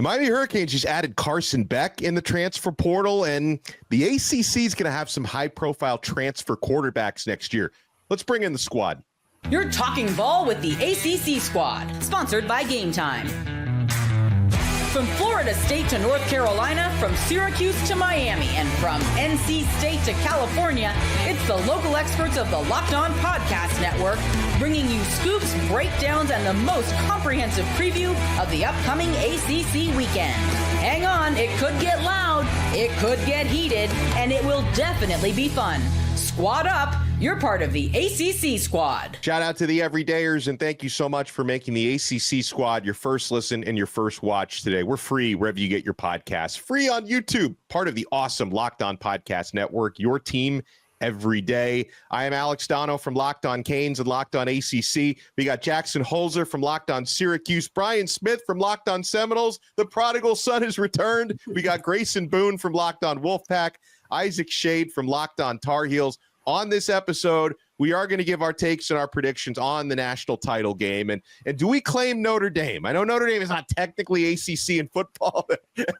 Miami Hurricanes just added Carson Beck in the transfer portal, and the ACC is going to have some high-profile transfer quarterbacks next year. Let's bring in the squad. You're talking ball with the ACC squad, sponsored by Game Time. From Florida State to North Carolina, from Syracuse to Miami, and from NC State to California, it's the local experts of the Locked On Podcast Network, bringing you scoops, breakdowns, and the most comprehensive preview of the upcoming ACC weekend. Hang on, it could get loud, it could get heated, and it will definitely be fun. Squad up, you're part of the ACC squad. Shout out to the everydayers, and thank you so much for making the ACC squad your first listen and your first watch today. We're free wherever you get your podcasts. Free on YouTube, part of the awesome Locked On Podcast Network, your team every day. I am Alex Donno from Locked On Canes and Locked On ACC. We got Jackson Holzer from Locked On Syracuse, Brian Smith from Locked On Seminoles. The prodigal son has returned. We got Grayson Boone from Locked On Wolfpack, Isaac Shade from Locked On Tar Heels. On this episode, we are going to give our takes and our predictions on the national title game. And do we claim Notre Dame? I know Notre Dame is not technically ACC in football.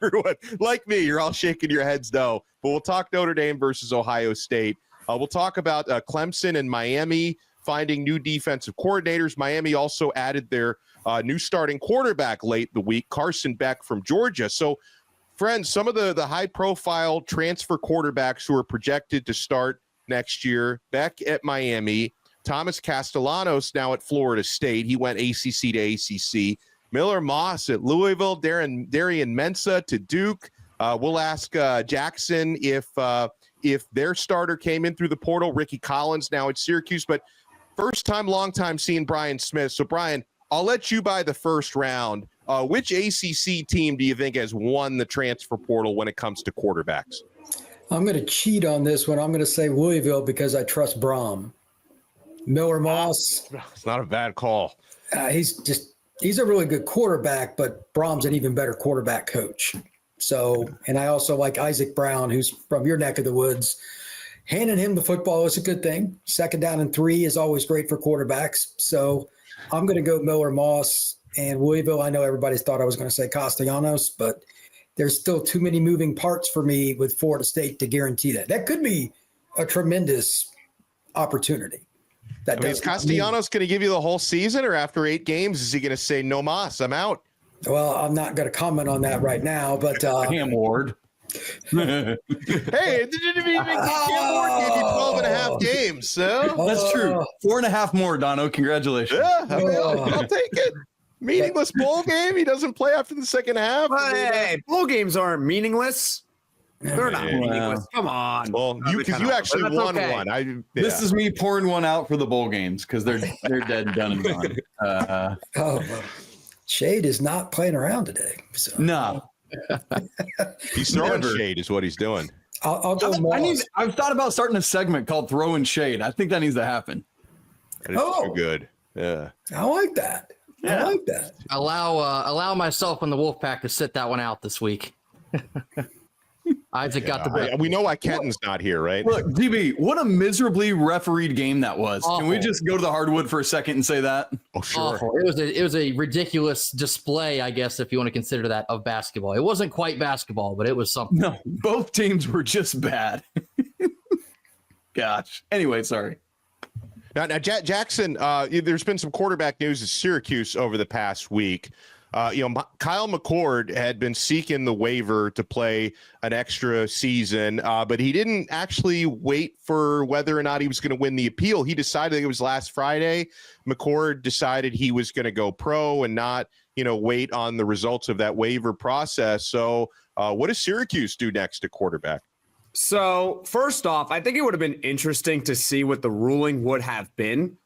Everyone, like me, you're all shaking your heads, though. But we'll talk Notre Dame versus Ohio State. We'll talk about Clemson and Miami finding new defensive coordinators. Miami also added their new starting quarterback late the week, Carson Beck from Georgia. So, friends, some of the high-profile transfer quarterbacks who are projected to start next year: Beck at Miami, Thomas Castellanos now at Florida State. He went ACC to ACC. Miller Moss at Louisville, Darian Mensah to Duke. We'll ask Jackson if their starter came in through the portal. Ricky Collins now at Syracuse. But first time, long time seeing Brian Smith. So, Brian, I'll let you buy the first round. Which ACC team do you think has won the transfer portal when it comes to quarterbacks? I'm going to cheat on this one. I'm going to say Louisville because I trust Brom. Miller Moss. It's not a bad call. He's a really good quarterback, but Brom's an even better quarterback coach. So, and I also like Isaac Brown, who's from your neck of the woods. Handing him the football is a good thing. 2nd down and 3 is always great for quarterbacks. So I'm going to go Miller Moss and Louisville. I know everybody's thought I was going to say Castellanos, but there's still too many moving parts for me with Florida State to guarantee that. That could be a tremendous opportunity. Is Castellanos going to give you the whole season, or after 8 games, is he going to say, no mas, I'm out? Well, I'm not going to comment on that right now, but Cam Ward. Hey, it didn't even Cam Ward gave you 12 and a half games. So that's true. 4.5 more, Donno. Congratulations. Yeah, I'll take it. Meaningless bowl game. He doesn't play after the second half. Hey, bowl games aren't meaningless. They're not meaningless. Come on. Well, because you actually won one. This is me pouring one out for the bowl games because they're dead and done and gone. Shade is not playing around today. So. No. He's throwing shade is what he's doing. I'll go I've thought about starting a segment called Throwing Shade. I think that needs to happen. That is too good. Yeah. I like that. Yeah. I like that. Allow myself and the Wolfpack to sit that one out this week. Isaac got the break. We know why Kenton's not here, right? Look, DB, what a miserably refereed game that was. Awful. Can we just go to the hardwood for a second and say that? Oh, sure. Awful. It was a ridiculous display, I guess, if you want to consider that, of basketball. It wasn't quite basketball, but it was something. No, both teams were just bad. Gosh. Anyway, sorry. Now, Jackson, there's been some quarterback news at Syracuse over the past week. Kyle McCord had been seeking the waiver to play an extra season, but he didn't actually wait for whether or not he was going to win the appeal. He decided, it was last Friday, McCord decided he was going to go pro and not, wait on the results of that waiver process. So what does Syracuse do next at quarterback? So first off, I think it would have been interesting to see what the ruling would have been.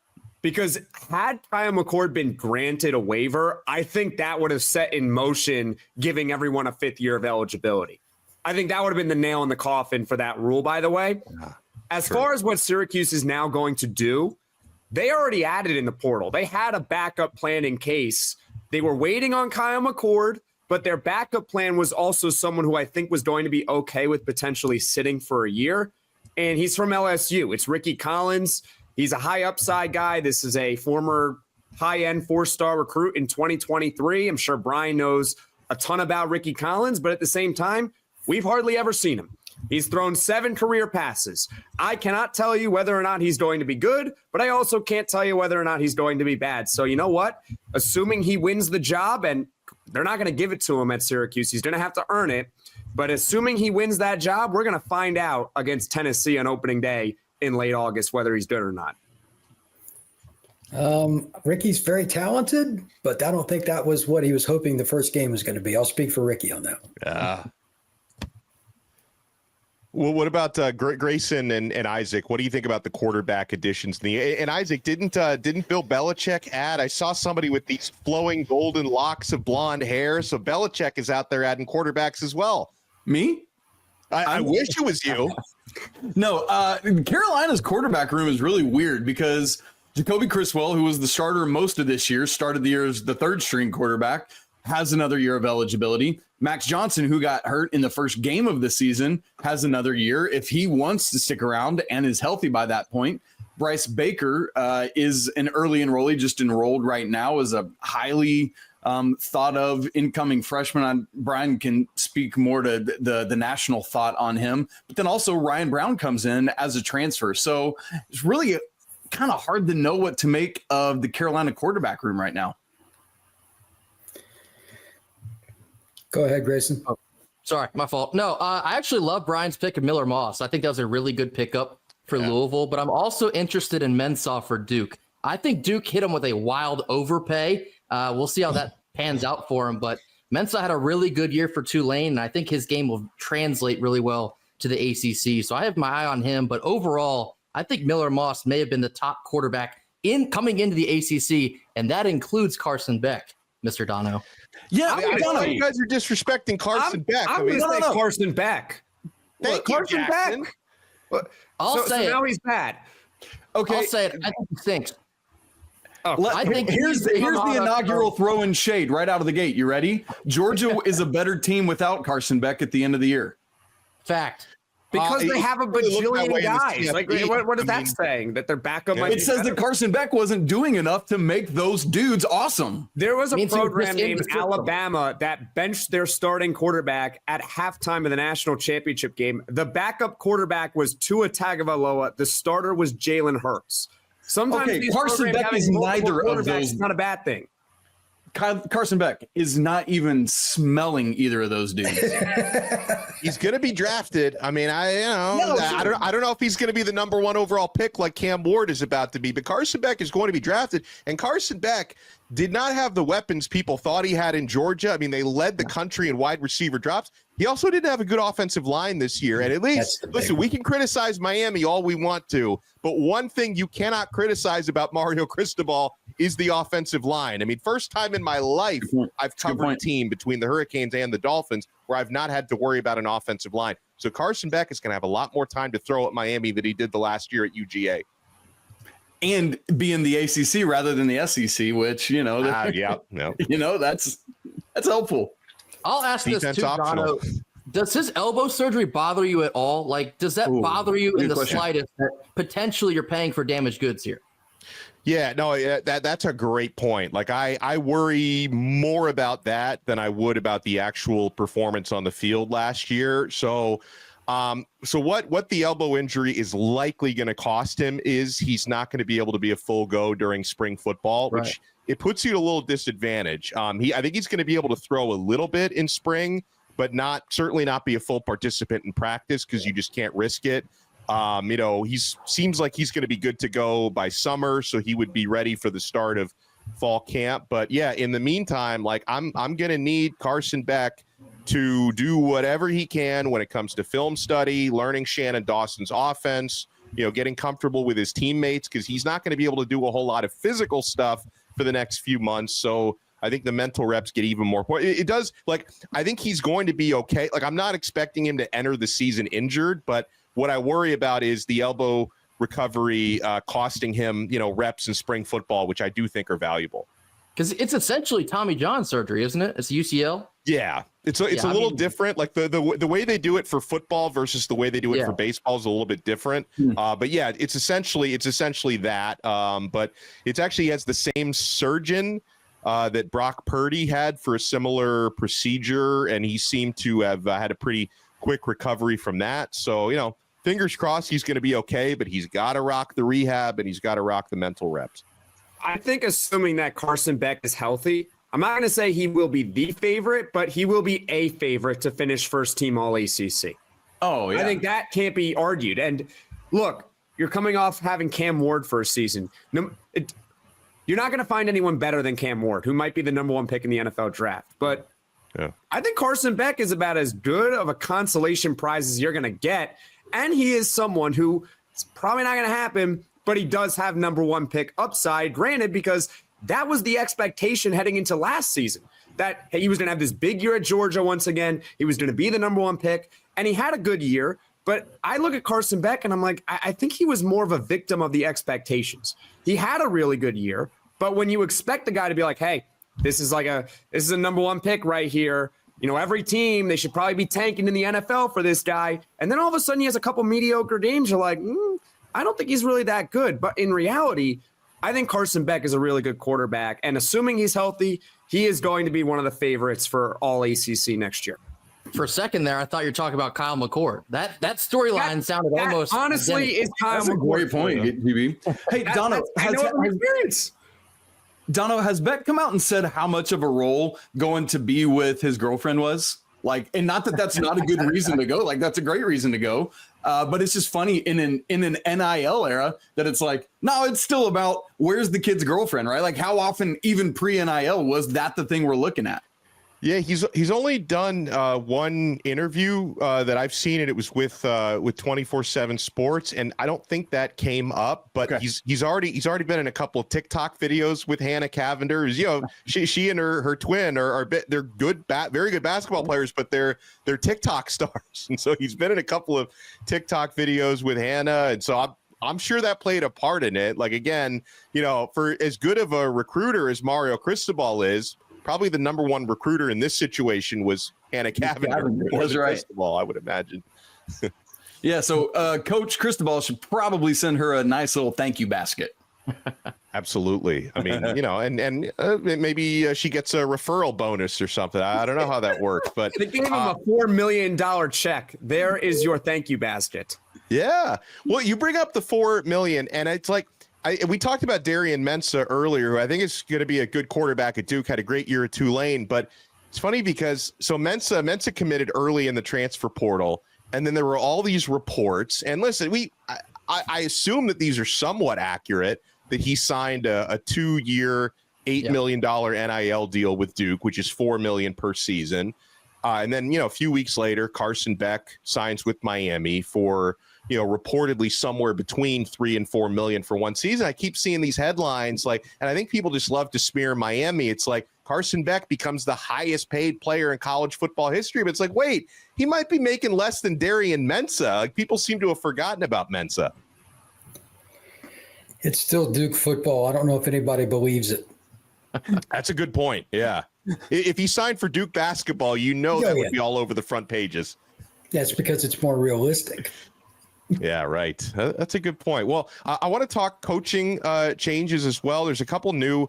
Because had Kyle McCord been granted a waiver, I think that would have set in motion giving everyone a 5th year of eligibility. I think that would have been the nail in the coffin for that rule, by the way. As far as what Syracuse is now going to do, they already added in the portal. They had a backup plan in case. They were waiting on Kyle McCord, but their backup plan was also someone who I think was going to be okay with potentially sitting for a year. And he's from LSU. It's Ricky Collins. He's a high upside guy. This is a former high-end 4-star recruit in 2023. I'm sure Brian knows a ton about Ricky Collins, but at the same time, we've hardly ever seen him. He's thrown 7 career passes. I cannot tell you whether or not he's going to be good, but I also can't tell you whether or not he's going to be bad. So you know what? Assuming he wins the job, and they're not going to give it to him at Syracuse, he's going to have to earn it. But assuming he wins that job, we're going to find out against Tennessee on opening day in late August whether he's good or not. Ricky's very talented, but I don't think that was what he was hoping the first game was going to be. I'll speak for Ricky on that. Well, what about Grayson and Isaac? What do you think about the quarterback additions? And Isaac, didn't Bill Belichick add? I saw somebody with these flowing golden locks of blonde hair. So Belichick is out there adding quarterbacks as well. Me? I wish it was you. No, Carolina's quarterback room is really weird because Jacoby Criswell, who was the starter most of this year, started the year as the third string quarterback, has another year of eligibility. Max Johnson, who got hurt in the first game of the season, has another year if he wants to stick around and is healthy by that point. Bryce Baker is an early enrollee, just enrolled right now as a highly thought of incoming freshman. Brian can speak more to the national thought on him. But then also Ryan Brown comes in as a transfer. So it's really kind of hard to know what to make of the Carolina quarterback room right now. Go ahead, Grayson. Oh, sorry, my fault. No, I actually love Brian's pick of Miller Moss. I think that was a really good pickup for Louisville, but I'm also interested in Mensah for Duke. I think Duke hit him with a wild overpay. We'll see how that pans out for him, but Mensah had a really good year for Tulane, and I think his game will translate really well to the ACC. So I have my eye on him, but overall, I think Miller Moss may have been the top quarterback coming into the ACC, and that includes Carson Beck, Mr. Donno. Yeah, I don't know. You guys are disrespecting Carson Beck. I'm going to say Carson Beck. Thank you, Carson Jackson. Beck. I'll say it. Now he's bad. Okay. I'll say it. I think he stinks. I think here's the inaugural throw-in shade right out of the gate. You ready? Georgia is a better team without Carson Beck at the end of the year. Fact. Because they have a bajillion guys. Like, what is that saying? That their backup might be It says better? that Carson Beck wasn't doing enough to make those dudes awesome. There was a Means program he was named in the Alabama that benched their starting quarterback at halftime of the national championship game. The backup quarterback was Tua Tagovailoa. The starter was Jalen Hurts. Sometimes Carson Beck is neither of those. It's not a bad thing. Carson Beck is not even smelling either of those dudes. He's going to be drafted. I mean, I don't know if he's going to be the number 1 overall pick like Cam Ward is about to be, but Carson Beck is going to be drafted. And Carson Beck did not have the weapons people thought he had in Georgia. I mean, they led the country in wide receiver drops. He also didn't have a good offensive line this year. And at least, listen, we can criticize Miami all we want to, but one thing you cannot criticize about Mario Cristobal is the offensive line. I mean, first time in my life I've covered a team between the Hurricanes and the Dolphins where I've not had to worry about an offensive line. So Carson Beck is going to have a lot more time to throw at Miami than he did the last year at UGA. And be in the ACC rather than the SEC, which, that's helpful. I'll ask Defense this too, optional. Donno. Does his elbow surgery bother you at all? Like, does that bother you in the slightest that potentially you're paying for damaged goods here? Yeah, no, that's a great point. Like I worry more about that than I would about the actual performance on the field last year. So what the elbow injury is likely going to cost him is he's not going to be able to be a full go during spring football, which it puts you at a little disadvantage. I think he's going to be able to throw a little bit in spring, but certainly not be a full participant in practice because you just can't risk it. Seems like he's going to be good to go by summer, so he would be ready for the start of fall camp. But yeah, in the meantime, like I'm going to need Carson Beck to do whatever he can when it comes to film study, learning Shannon Dawson's offense, getting comfortable with his teammates, because he's not going to be able to do a whole lot of physical stuff for the next few months. So I think the mental reps get even more. It does. Like, I think he's going to be okay. Like, I'm not expecting him to enter the season injured, but what I worry about is the elbow recovery costing him, reps in spring football, which I do think are valuable. Because it's essentially Tommy John surgery, isn't it? It's UCL. Yeah, it's a little different. Like the way they do it for football versus the way they do it for baseball is a little bit different. But yeah, it's essentially that. But it's actually has the same surgeon that Brock Purdy had for a similar procedure, and he seemed to have had a pretty quick recovery from that. So, fingers crossed he's going to be okay, but he's got to rock the rehab and he's got to rock the mental reps. I think assuming that Carson Beck is healthy, I'm not going to say he will be the favorite, but he will be a favorite to finish first team All ACC. Oh, yeah. I think that can't be argued. And look, you're coming off having Cam Ward for a season. You're not going to find anyone better than Cam Ward, who might be the number one pick in the NFL draft. But I think Carson Beck is about as good of a consolation prize as you're going to get. And he is someone who it's probably not going to happen, but he does have number one pick upside, granted, because that was the expectation heading into last season, that he was going to have this big year at Georgia once again. He was going to be the number one pick, and he had a good year. But I look at Carson Beck, and I'm like, I think he was more of a victim of the expectations. He had a really good year, but when you expect the guy to be like, hey, this is a number one pick right here, every team, they should probably be tanking in the NFL for this guy. And then all of a sudden he has a couple mediocre games. You're like, I don't think he's really that good. But in reality, I think Carson Beck is a really good quarterback. And assuming he's healthy, he is going to be one of the favorites for All ACC next year. For a second there, I thought you were talking about Kyle McCord. That storyline sounded almost honestly identical. is Kyle That's McCord. a great point, GB. Hey, Donno, Donno, has Beck come out and said how much of a role going to be with his girlfriend was? And not that that's not a good reason to go. That's a great reason to go. But it's just funny in an NIL era that it's no, it's still about where's the kid's girlfriend, right? How often, even pre-NIL, was that the thing we're looking at? Yeah, he's only done one interview that I've seen, and it was with 24/7 Sports, and I don't think that came up. But okay. he's already been in a couple of TikTok videos with Hannah Cavender. She and her twin they're good, very good basketball players, but they're TikTok stars, and so he's been in a couple of TikTok videos with Hannah, and so I'm sure that played a part in it. Again, for as good of a recruiter as Mario Cristobal is, probably the number one recruiter in this situation was Hannah Cavender. That's right. Cristobal, I would imagine. Yeah, so Coach Cristobal should probably send her a nice little thank you basket. Absolutely. I mean, and maybe she gets a referral bonus or something. I don't know how that works, but they gave him a $4 million check. There is your thank you basket. Yeah. Well, you bring up the $4 million, and it's we talked about Darian Mensah earlier, who I think is going to be a good quarterback at Duke, had a great year at Tulane. But it's funny because Mensah committed early in the transfer portal, and then there were all these reports. And listen, I assume that these are somewhat accurate, that he signed a 2-year, $8 million NIL deal with Duke, which is $4 million per season. And then, a few weeks later, Carson Beck signs with Miami for reportedly somewhere between 3 and 4 million for one season. I keep seeing these headlines and I think people just love to smear Miami. It's Carson Beck becomes the highest paid player in college football history. But it's wait, he might be making less than Darian Mensah. People seem to have forgotten about Mensah. It's still Duke football. I don't know if anybody believes it. That's a good point. Yeah. If he signed for Duke basketball, that would be all over the front pages. That's because it's more realistic. Yeah, right. That's a good point. Well, I want to talk coaching changes as well. There's a couple new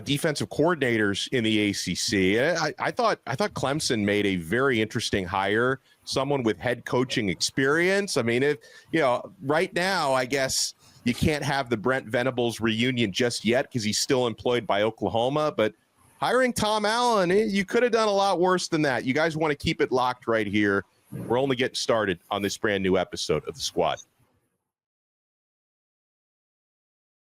defensive coordinators in the ACC. I thought Clemson made a very interesting hire, someone with head coaching experience. I mean, right now, I guess you can't have the Brent Venables reunion just yet because he's still employed by Oklahoma. But hiring Tom Allen, you could have done a lot worse than that. You guys want to keep it locked right here. We're only getting started on this brand new episode of The Squad.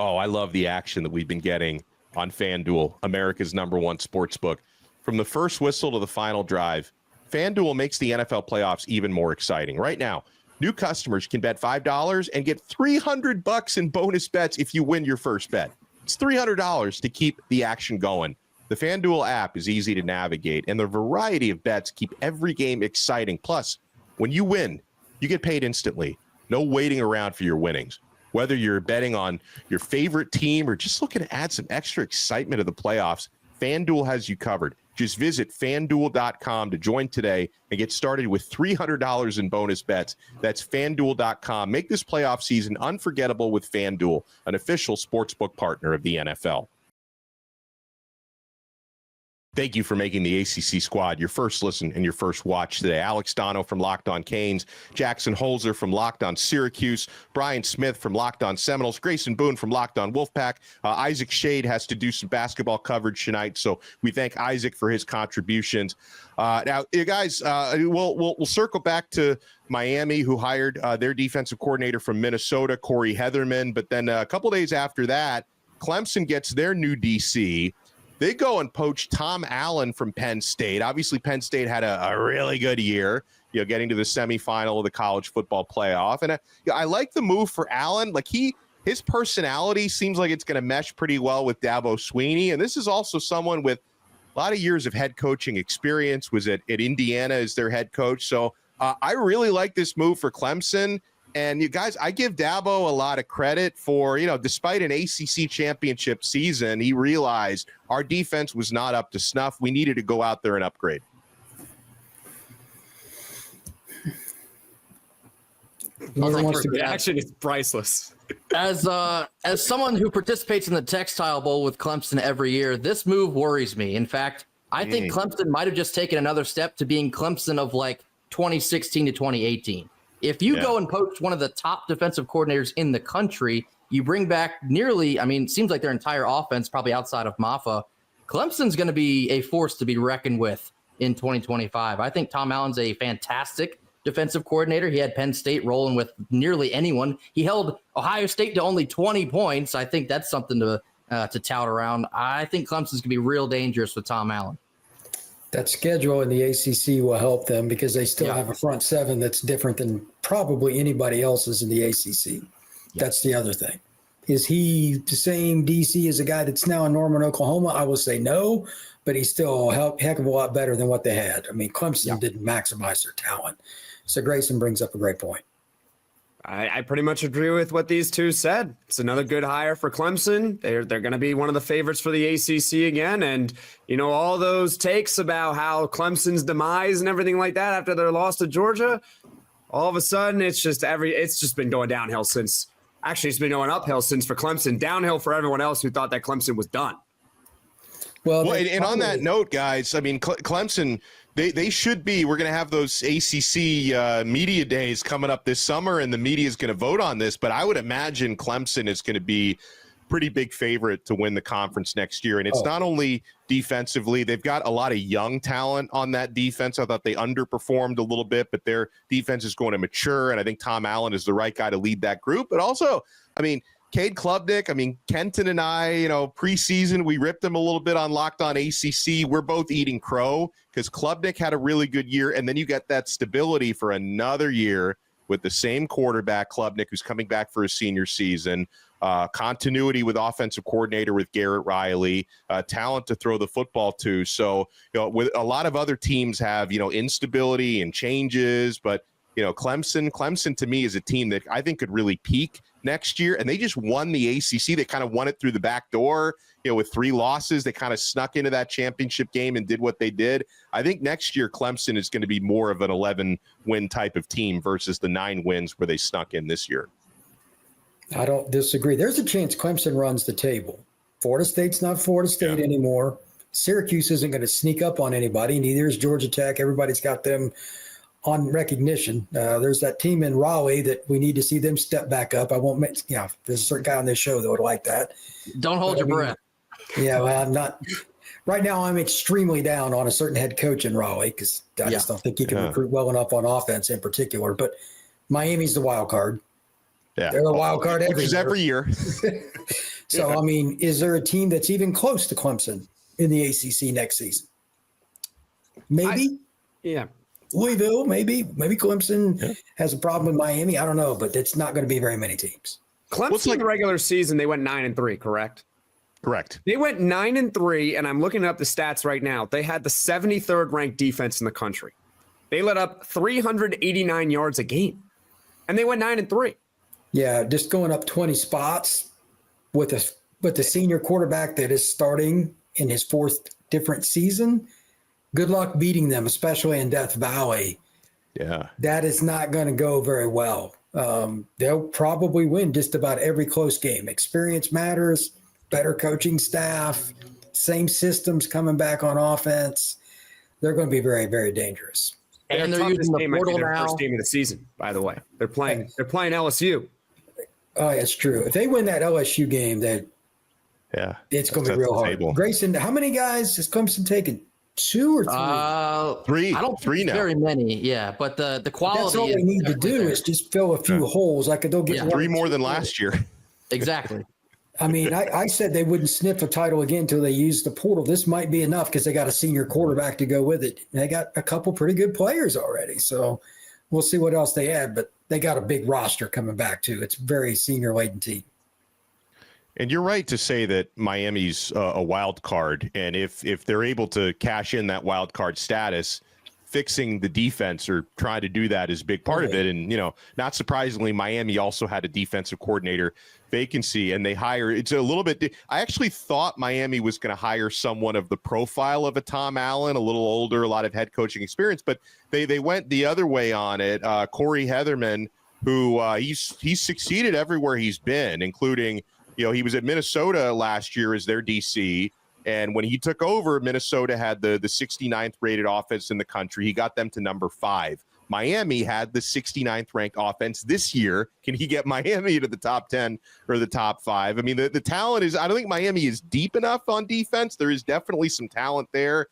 Oh, I love the action that we've been getting on FanDuel, America's #1 sportsbook. From the first whistle to the final drive, FanDuel makes the NFL playoffs even more exciting. Right now, new customers can bet $5 and get $300 in bonus bets if you win your first bet. It's $300 to keep the action going. The FanDuel app is easy to navigate, and the variety of bets keep every game exciting. Plus, when you win, you get paid instantly. No waiting around for your winnings. Whether you're betting on your favorite team or just looking to add some extra excitement to the playoffs, FanDuel has you covered. Just visit FanDuel.com to join today and get started with $300 in bonus bets. That's FanDuel.com. Make this playoff season unforgettable with FanDuel, an official sportsbook partner of the NFL. Thank you for making the ACC squad your first listen and your first watch today. Alex Donno from Locked On Canes, Jackson Holzer from Locked On Syracuse, Brian Smith from Locked On Seminoles, Grayson Boone from Locked On Wolfpack. Isaac Shade has to do some basketball coverage tonight, so we thank Isaac for his contributions. Now, you guys, we'll circle back to Miami, who hired their defensive coordinator from Minnesota, Corey Heatherman. But then a couple days after that, Clemson gets their new DC. They go and poach Tom Allen from Penn State. Obviously, Penn State had a really good year, getting to the semifinal of the college football playoff. And I like the move for Allen. Like his personality seems like it's going to mesh pretty well with Dabo Swinney. And this is also someone with a lot of years of head coaching experience, was at Indiana as their head coach. So I really like this move for Clemson. And you guys, I give Dabo a lot of credit for, despite an ACC championship season, he realized our defense was not up to snuff. We needed to go out there and upgrade. The action is priceless. As someone who participates in the Textile Bowl with Clemson every year, this move worries me. In fact, I think Clemson might have just taken another step to being Clemson of like 2016 to 2018. If you go and poach one of the top defensive coordinators in the country, you bring back it seems like their entire offense, probably outside of Maffa. Clemson's going to be a force to be reckoned with in 2025. I think Tom Allen's a fantastic defensive coordinator. He had Penn State rolling with nearly anyone. He held Ohio State to only 20 points. I think that's something to tout around. I think Clemson's going to be real dangerous with Tom Allen. That schedule in the ACC will help them because they still have a front seven that's different than probably anybody else's in the ACC. That's the other thing. Is he the same DC as a guy that's now in Norman, Oklahoma? I will say no, but he's still a heck of a lot better than what they had. I mean, Clemson didn't maximize their talent. So Grayson brings up a great point. I pretty much agree with what these two said. It's another good hire for Clemson. They're going to be one of the favorites for the ACC again. And, all those takes about how Clemson's demise and everything like that after their loss to Georgia, all of a sudden it's just been going downhill since. Actually, it's been going uphill since for Clemson, downhill for everyone else who thought that Clemson was done. Well, and on that note, guys, I mean, Clemson, they should be. We're going to have those ACC media days coming up this summer, and the media is going to vote on this. But I would imagine Clemson is going to be pretty big favorite to win the conference next year. And it's not only defensively, they've got a lot of young talent on that defense. I thought they underperformed a little bit, but their defense is going to mature. And I think Tom Allen is the right guy to lead that group. But also, Cade Klubnik, Kenton and I, preseason, we ripped him a little bit on Locked On ACC. We're both eating crow because Klubnik had a really good year. And then you get that stability for another year with the same quarterback, Klubnik, who's coming back for his senior season. Continuity with offensive coordinator with Garrett Riley, talent to throw the football to. So, with a lot of other teams have, instability and changes, but Clemson to me is a team that I think could really peak next year. And they just won the ACC. They kind of won it through the back door, with 3 losses. They kind of snuck into that championship game and did what they did. I think next year Clemson is going to be more of an 11-win type of team versus the 9 wins where they snuck in this year. I don't disagree. There's a chance Clemson runs the table. Florida State's not Florida State anymore. Syracuse isn't going to sneak up on anybody. Neither is Georgia Tech. Everybody's got them on recognition. There's that team in Raleigh that we need to see them step back up. I won't make, there's a certain guy on this show that would like that. Don't hold your breath. Yeah, well, I'm not. Right now, I'm extremely down on a certain head coach in Raleigh because I just don't think he can recruit well enough on offense in particular. But Miami's the wild card. Yeah, they're the wild card every year. So, is there a team that's even close to Clemson in the ACC next season? Maybe. Louisville, maybe Clemson has a problem with Miami. I don't know, but it's not going to be very many teams. Clemson in the regular season, they went 9-3, correct? Correct. They went 9-3, and I'm looking up the stats right now. They had the 73rd ranked defense in the country. They let up 389 yards a game, and they went 9-3. Yeah, just going up 20 spots with the senior quarterback that is starting in his 4th different season. Good luck beating them, especially in Death Valley. Yeah. That is not going to go very well. They'll probably win just about every close game. Experience matters, better coaching staff. same systems coming back on offense. They're going to be very, very dangerous. And they're using the portal their now. First game of the season, by the way. They're playing LSU. Oh, it's true. If they win that LSU game, it's going to be real hard. Grayson, how many guys has Clemson taken? 2 or 3? 3. I don't think 3 now. Very many, yeah. But the quality. That's all they need to do is just fill a few holes. Like they'll get 3 more than last year. Exactly. I mean, I said they wouldn't sniff a title again until they use the portal. This might be enough because they got a senior quarterback to go with it. And they got a couple pretty good players already. So we'll see what else they add. But they got a big roster coming back, too. It's a very senior-laden team. And you're right to say that Miami's a wild card. And if they're able to cash in that wild card status, fixing the defense or trying to do that is a big part of it. And, not surprisingly, Miami also had a defensive coordinator vacancy, and they it's a little bit. I actually thought Miami was going to hire someone of the profile of a Tom Allen, a little older, a lot of head coaching experience, but they went the other way on it. Corey Heatherman, who he's succeeded everywhere he's been, including, he was at Minnesota last year as their DC. And when he took over, Minnesota had the 69th rated offense in the country. He got them to number 5. Miami had the 69th ranked offense this year. Can he get Miami to the top 10 or the top 5? I mean, the talent is, I don't think Miami is deep enough on defense. There is definitely some talent there.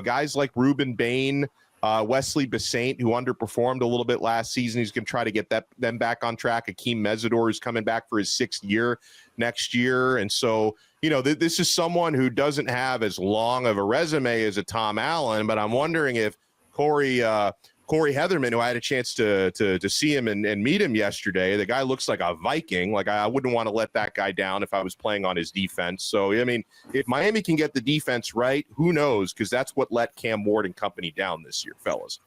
Guys like Ruben Bain, Wesley Basaint, who underperformed a little bit last season. He's going to try to get them back on track. Akeem Mesidor is coming back for his 6th year next year. And so, this is someone who doesn't have as long of a resume as a Tom Allen, but I'm wondering if Corey Heatherman, who I had a chance to see him and meet him yesterday, the guy looks like a Viking. Like, I wouldn't want to let that guy down if I was playing on his defense. So, I mean, if Miami can get the defense right, who knows? Because that's what let Cam Ward and company down this year, fellas.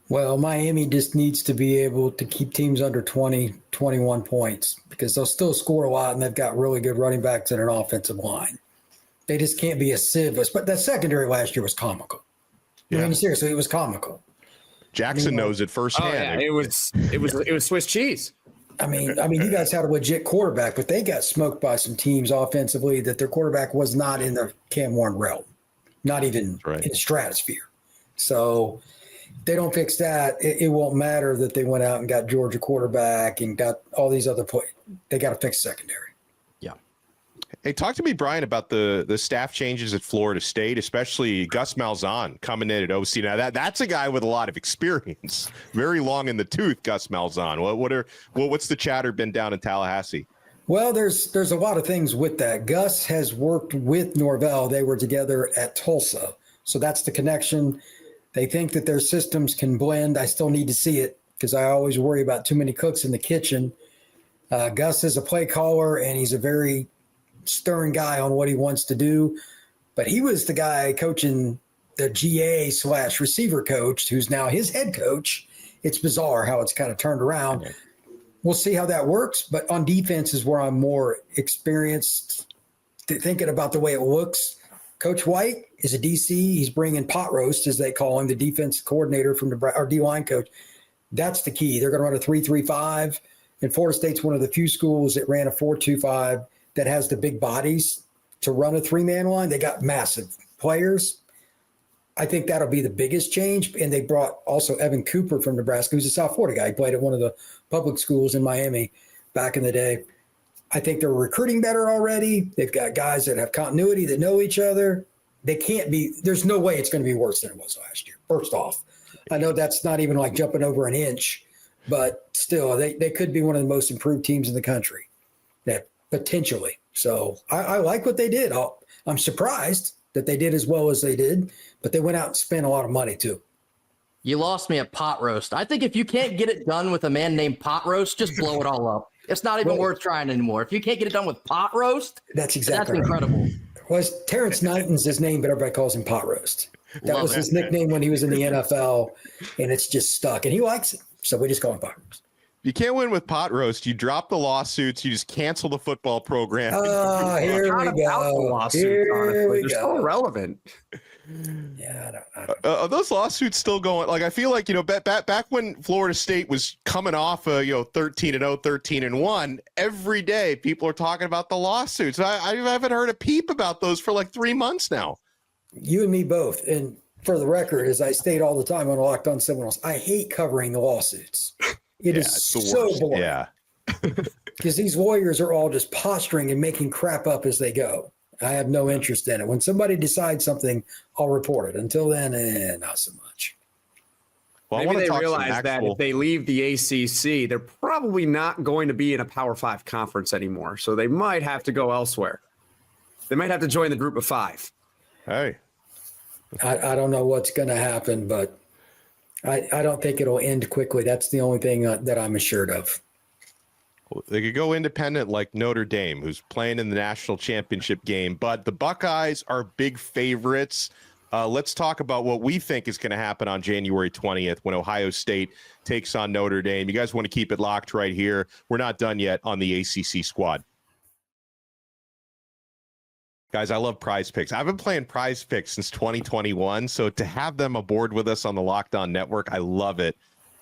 Well, Miami just needs to be able to keep teams under 20, 21 points because they'll still score a lot, and they've got really good running backs and an offensive line. They just can't be a sieve. But that secondary last year was comical. Yeah. I mean, seriously, it was comical. Jackson knows it firsthand. It was Swiss cheese. I mean, you guys had a legit quarterback, but they got smoked by some teams offensively that their quarterback was not in the Cam Warren realm, not even in the stratosphere. So they don't fix that. It won't matter that they went out and got Georgia quarterback and got all these other players. They got to fix secondary. Yeah. Hey, talk to me, Brian, about the staff changes at Florida State, especially Gus Malzahn coming in at OC. Now that's a guy with a lot of experience, very long in the tooth. Gus Malzahn. What's the chatter been down in Tallahassee? Well, there's a lot of things with that. Gus has worked with Norvell. They were together at Tulsa, so that's the connection. They think that their systems can blend. I still need to see it because I always worry about too many cooks in the kitchen. Gus is a play caller, and he's a very stern guy on what he wants to do. But he was the guy coaching the GA/receiver coach, who's now his head coach. It's bizarre how it's kind of turned around. We'll see how that works. But on defense is where I'm more experienced thinking about the way it looks. Coach White is a DC. He's bringing pot roast, as they call him, the defense coordinator from our D-line coach. That's the key. They're going to run a 3-3-5. And Florida State's one of the few schools that ran a 4-2-5 that has the big bodies to run a 3-man line. They got massive players. I think that'll be the biggest change. And they brought also Evan Cooper from Nebraska, who's a South Florida guy. He played at one of the public schools in Miami back in the day. I think they're recruiting better already. They've got guys that have continuity, that know each other. There's no way it's going to be worse than it was last year. First off, I know that's not even like jumping over an inch, but still, they could be one of the most improved teams in the country, that potentially. So I like what they did. I'm surprised that they did as well as they did, but they went out and spent a lot of money too. You lost me at pot roast. I think if you can't get it done with a man named pot roast, just blow it all up. It's not even worth trying anymore. If you can't get it done with pot roast, that's incredible. Well, Terrence Knighton's his name, but everybody calls him pot roast. That was his nickname when he was in the NFL, and it's just stuck. And he likes it, so we just call him pot roast. You can't win with pot roast. You drop the lawsuits. You just cancel the football program. Here we go. They're so irrelevant. Yeah, I don't Are those lawsuits still going? Like, I feel like, back when Florida State was coming off 13-0, 13-1, every day people are talking about the lawsuits. I haven't heard a peep about those for like 3 months now. You and me both. And for the record, as I state all the time on Locked On Seminoles, I hate covering the lawsuits. It is so boring. Yeah. Because these lawyers are all just posturing and making crap up as they go. I have no interest in it. When somebody decides something, I'll report it. Until then, not so much. Well, maybe they realize that if they leave the ACC, they're probably not going to be in a Power 5 conference anymore. So they might have to go elsewhere. They might have to join the group of 5. Hey. I don't know what's going to happen, but I don't think it'll end quickly. That's the only thing that I'm assured of. They could go independent like Notre Dame, who's playing in the national championship game, but the Buckeyes are big favorites. Let's talk about what we think is going to happen on January 20th when Ohio State takes on Notre Dame. You guys want to keep it locked right here. We're not done yet on the ACC squad. Guys, I love PrizePicks. I've been playing PrizePicks since 2021, so to have them aboard with us on the Locked On Network, I love it.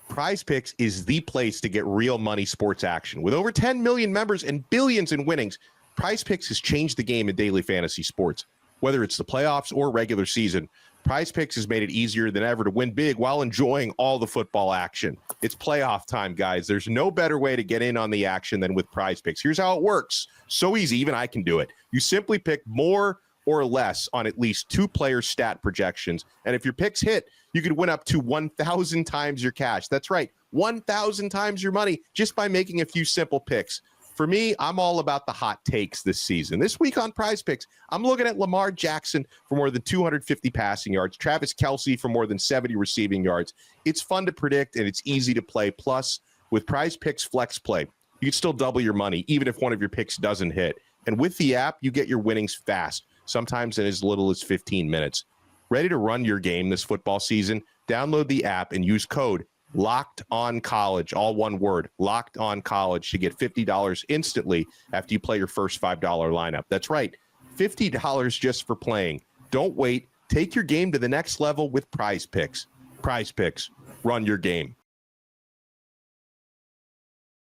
PrizePicks is the place to get real money sports action. With over 10 million members and billions in winnings, PrizePicks has changed the game in daily fantasy sports. Whether it's the playoffs or regular season, PrizePicks has made it easier than ever to win big while enjoying all the football action. It's playoff time, guys. There's no better way to get in on the action than with PrizePicks. Here's how it works. So easy, even I can do it. You simply pick more or less on at least 2 player stat projections. And if your picks hit, you could win up to 1,000 times your cash. That's right, 1,000 times your money just by making a few simple picks. For me, I'm all about the hot takes this season. This week on PrizePicks, I'm looking at Lamar Jackson for more than 250 passing yards, Travis Kelce for more than 70 receiving yards. It's fun to predict, and it's easy to play. Plus, with PrizePicks Flex Play, you can still double your money, even if one of your picks doesn't hit. And with the app, you get your winnings fast, sometimes in as little as 15 minutes. Ready to run your game this football season? Download the app and use code Locked On College, all one word, Locked On College, to get $50 instantly after you play your first $5 lineup. That's right, $50 just for playing. Don't wait. Take your game to the next level with PrizePicks. PrizePicks, run your game.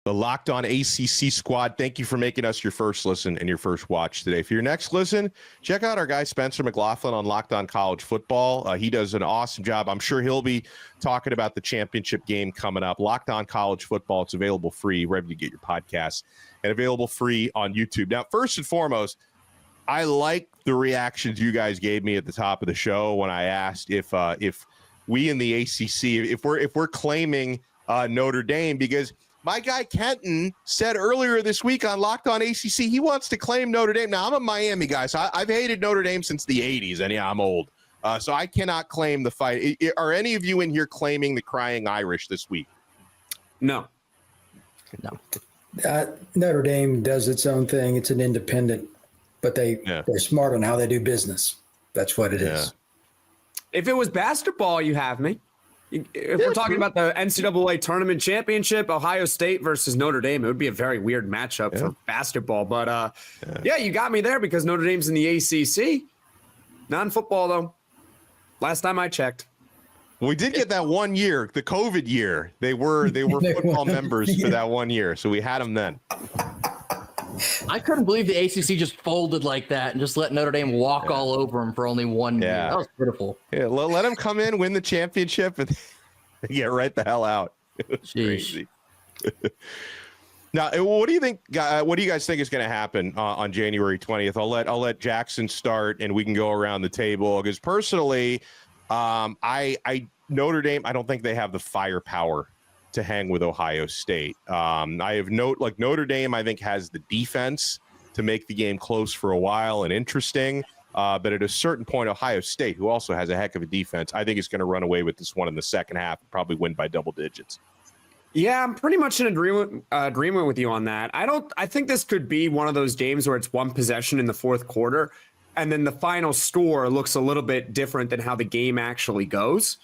The Locked On ACC squad, thank you for making us your first listen and your first watch today. For your next listen, check out our guy Spencer McLaughlin on Locked On College Football. He does an awesome job. I'm sure he'll be talking about the championship game coming up. Locked On College Football, it's available free wherever you get your podcasts and available free on YouTube. Now, first and foremost, I like the reactions you guys gave me at the top of the show when I asked if we in the ACC, if we're claiming Notre Dame, because my guy Kenton said earlier this week on Locked On ACC, he wants to claim Notre Dame. Now, I'm a Miami guy, so I've hated Notre Dame since the 80s, and yeah, I'm old. So I cannot claim the fight. Are any of you in here claiming the Crying Irish this week? No. Notre Dame does its own thing. It's an independent, but they're smart on how they do business. That's what it is. If it was basketball, you have me. If we're talking about the NCAA tournament championship, Ohio State versus Notre Dame, it would be a very weird matchup for basketball. But you got me there because Notre Dame's in the ACC. Not in football, though. Last time I checked. We did get that 1 year, the COVID year. They were football members for that 1 year, so we had them then. I couldn't believe the ACC just folded like that and just let Notre Dame walk all over them for only 1 year. That was pitiful. Yeah, let them come in, win the championship, and get right the hell out. It was crazy. Now, what do you think? What do you guys think is going to happen on January 20th? I'll let Jackson start, and we can go around the table. Because personally, Notre Dame, I don't think they have the firepower to hang with Ohio State. Notre Dame, I think, has the defense to make the game close for a while and interesting. But at a certain point, Ohio State, who also has a heck of a defense, I think is going to run away with this one in the second half and probably win by double digits. Yeah, I'm pretty much in agreement with you on that. I think this could be one of those games where it's one possession in the fourth quarter, and then the final score looks a little bit different than how the game actually goes.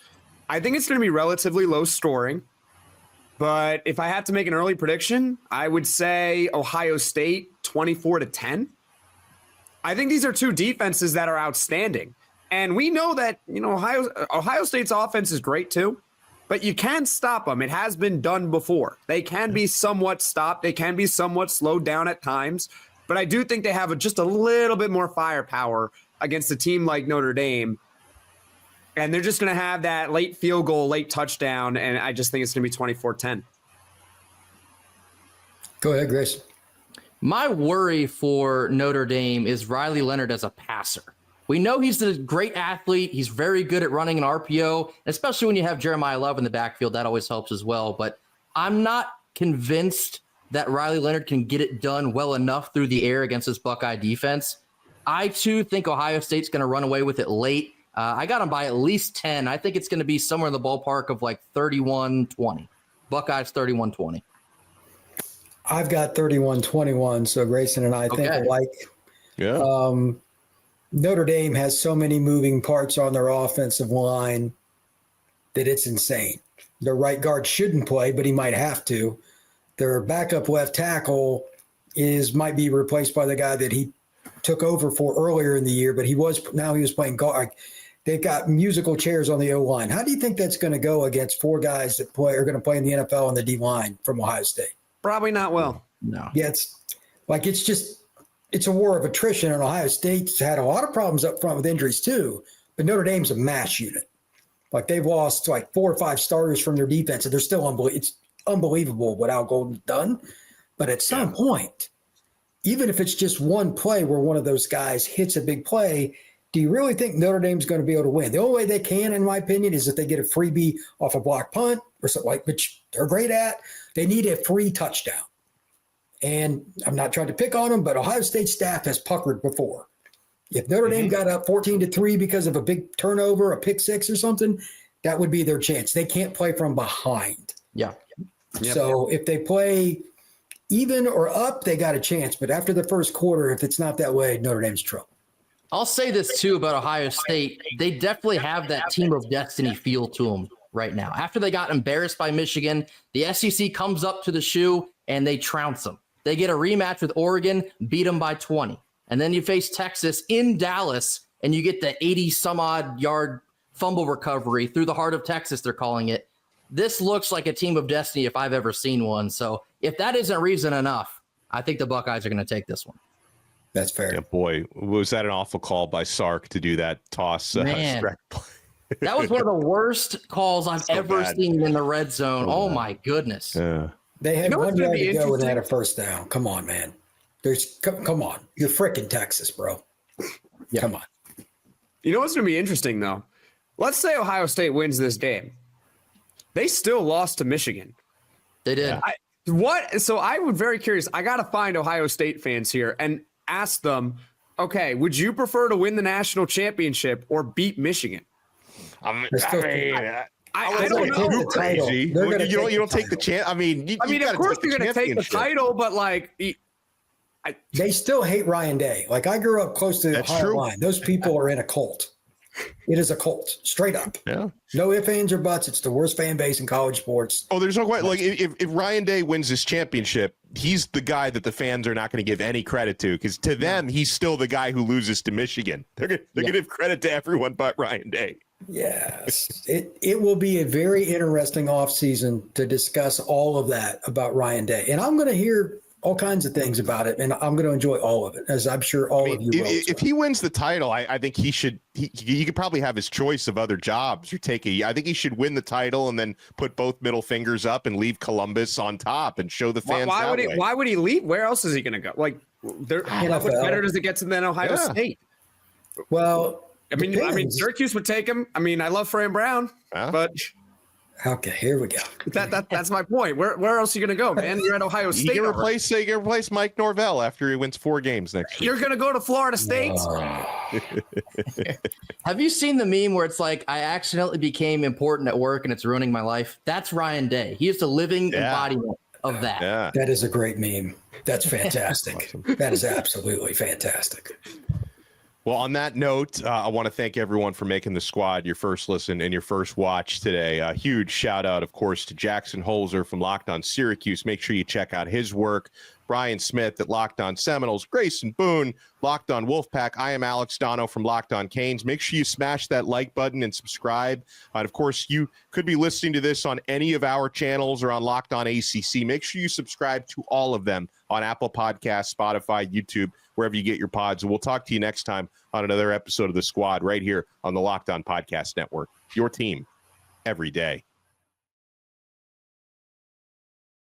I think it's going to be relatively low scoring. But if I had to make an early prediction, I would say Ohio State 24-10. I think these are two defenses that are outstanding. And we know that, Ohio State's offense is great too, but you can stop them. It has been done before. They can be somewhat stopped. They can be somewhat slowed down at times. But I do think they have just a little bit more firepower against a team like Notre Dame. And they're just going to have that late field goal, late touchdown. And I just think it's going to be 24-10. Go ahead, Grace. My worry for Notre Dame is Riley Leonard as a passer. We know he's a great athlete. He's very good at running an RPO, especially when you have Jeremiah Love in the backfield. That always helps as well. But I'm not convinced that Riley Leonard can get it done well enough through the air against this Buckeye defense. I, too, think Ohio State's going to run away with it late. I got them by at least 10. I think it's going to be somewhere in the ballpark of like 31-20. Buckeyes 31-20. I've got 31-21, so Grayson and I think alike. Yeah. Notre Dame has so many moving parts on their offensive line that it's insane. Their right guard shouldn't play, but he might have to. Their backup left tackle might be replaced by the guy that he took over for earlier in the year, but he was playing guard. They've got musical chairs on the O-line. How do you think that's going to go against four guys that are going to play in the NFL on the D-line from Ohio State? Probably not well. No. Yeah, it's a war of attrition, and Ohio State's had a lot of problems up front with injuries too, but Notre Dame's a mass unit. Like, they've lost like 4 or 5 starters from their defense, and they're still unbelievable. It's unbelievable what Al Golden's done. But at some point, even if it's just one play where one of those guys hits a big play, do you really think Notre Dame's going to be able to win? The only way they can, in my opinion, is if they get a freebie off a block punt or something which they're great at. They need a free touchdown. And I'm not trying to pick on them, but Ohio State staff has puckered before. If Notre Dame got up 14-3 because of a big turnover, a pick six or something, that would be their chance. They can't play from behind. Yeah. So if they play even or up, they got a chance. But after the first quarter, if it's not that way, Notre Dame's trouble. I'll say this, too, about Ohio State. They definitely have that team of destiny feel to them right now. After they got embarrassed by Michigan, the SEC comes up to the shoe, and they trounce them. They get a rematch with Oregon, beat them by 20. And then you face Texas in Dallas, and you get the 80-some-odd yard fumble recovery through the heart of Texas, they're calling it. This looks like a team of destiny if I've ever seen one. So if that isn't reason enough, I think the Buckeyes are going to take this one. That's fair. Yeah, boy, was that an awful call by Sark to do that toss? Man, that was one of the worst calls I've ever seen in the red zone. Oh, my goodness. They had 1 yard to go and they had a first down. Come on, man. Come on. You're freaking Texas, bro. Yeah. Come on. You know what's going to be interesting, though? Let's say Ohio State wins this game. They still lost to Michigan. They did. So I would very curious. I got to find Ohio State fans here and ask them, okay, would you prefer to win the national championship or beat Michigan? I don't know. Crazy. You don't take the chance. Of course you're going to take the title, but they still hate Ryan Day. Like, I grew up close to the Ohio line. Those people are in a cult. It is a cult, straight up. Yeah. No ifs, ands, or buts. It's the worst fan base in college sports. Oh, there's no question. Like, if Ryan Day wins this championship, he's the guy that the fans are not going to give any credit to, because to them, he's still the guy who loses to Michigan. They're going to give credit to everyone but Ryan Day. Yes. It will be a very interesting offseason to discuss all of that about Ryan Day. And I'm going to hear all kinds of things about it, and I'm going to enjoy all of it, as I'm sure all of you will. If he wins the title, I think he should. He could probably have his choice of other jobs. I think he should win the title and then put both middle fingers up and leave Columbus on top and show the fans. Why would he leave? Where else is he going to go? Like, how much better does it get than Ohio State? Well, I mean, Syracuse would take him. I mean, I love Fran Brown, but. Okay, here we go. That's my point. Where else are you going to go, man? You're at Ohio State. You can replace Mike Norvell after he wins 4 games next year. You're going to go to Florida State? Have you seen the meme where it's like, I accidentally became important at work and it's ruining my life? That's Ryan Day. He is the living embodiment of that. Yeah. That is a great meme. That's fantastic. Awesome. That is absolutely fantastic. Well, on that note, I want to thank everyone for making the squad your first listen and your first watch today. A huge shout out, of course, to Jackson Holzer from Locked On Syracuse. Make sure you check out his work. Brian Smith at Locked On Seminoles, Grayson Boone, Locked On Wolfpack. I am Alex Donno from Locked On Canes. Make sure you smash that like button and subscribe. And of course, you could be listening to this on any of our channels or on Locked On ACC. Make sure you subscribe to all of them on Apple Podcasts, Spotify, YouTube, wherever you get your pods. And we'll talk to you next time on another episode of The Squad right here on the Locked On Podcast Network. Your team every day.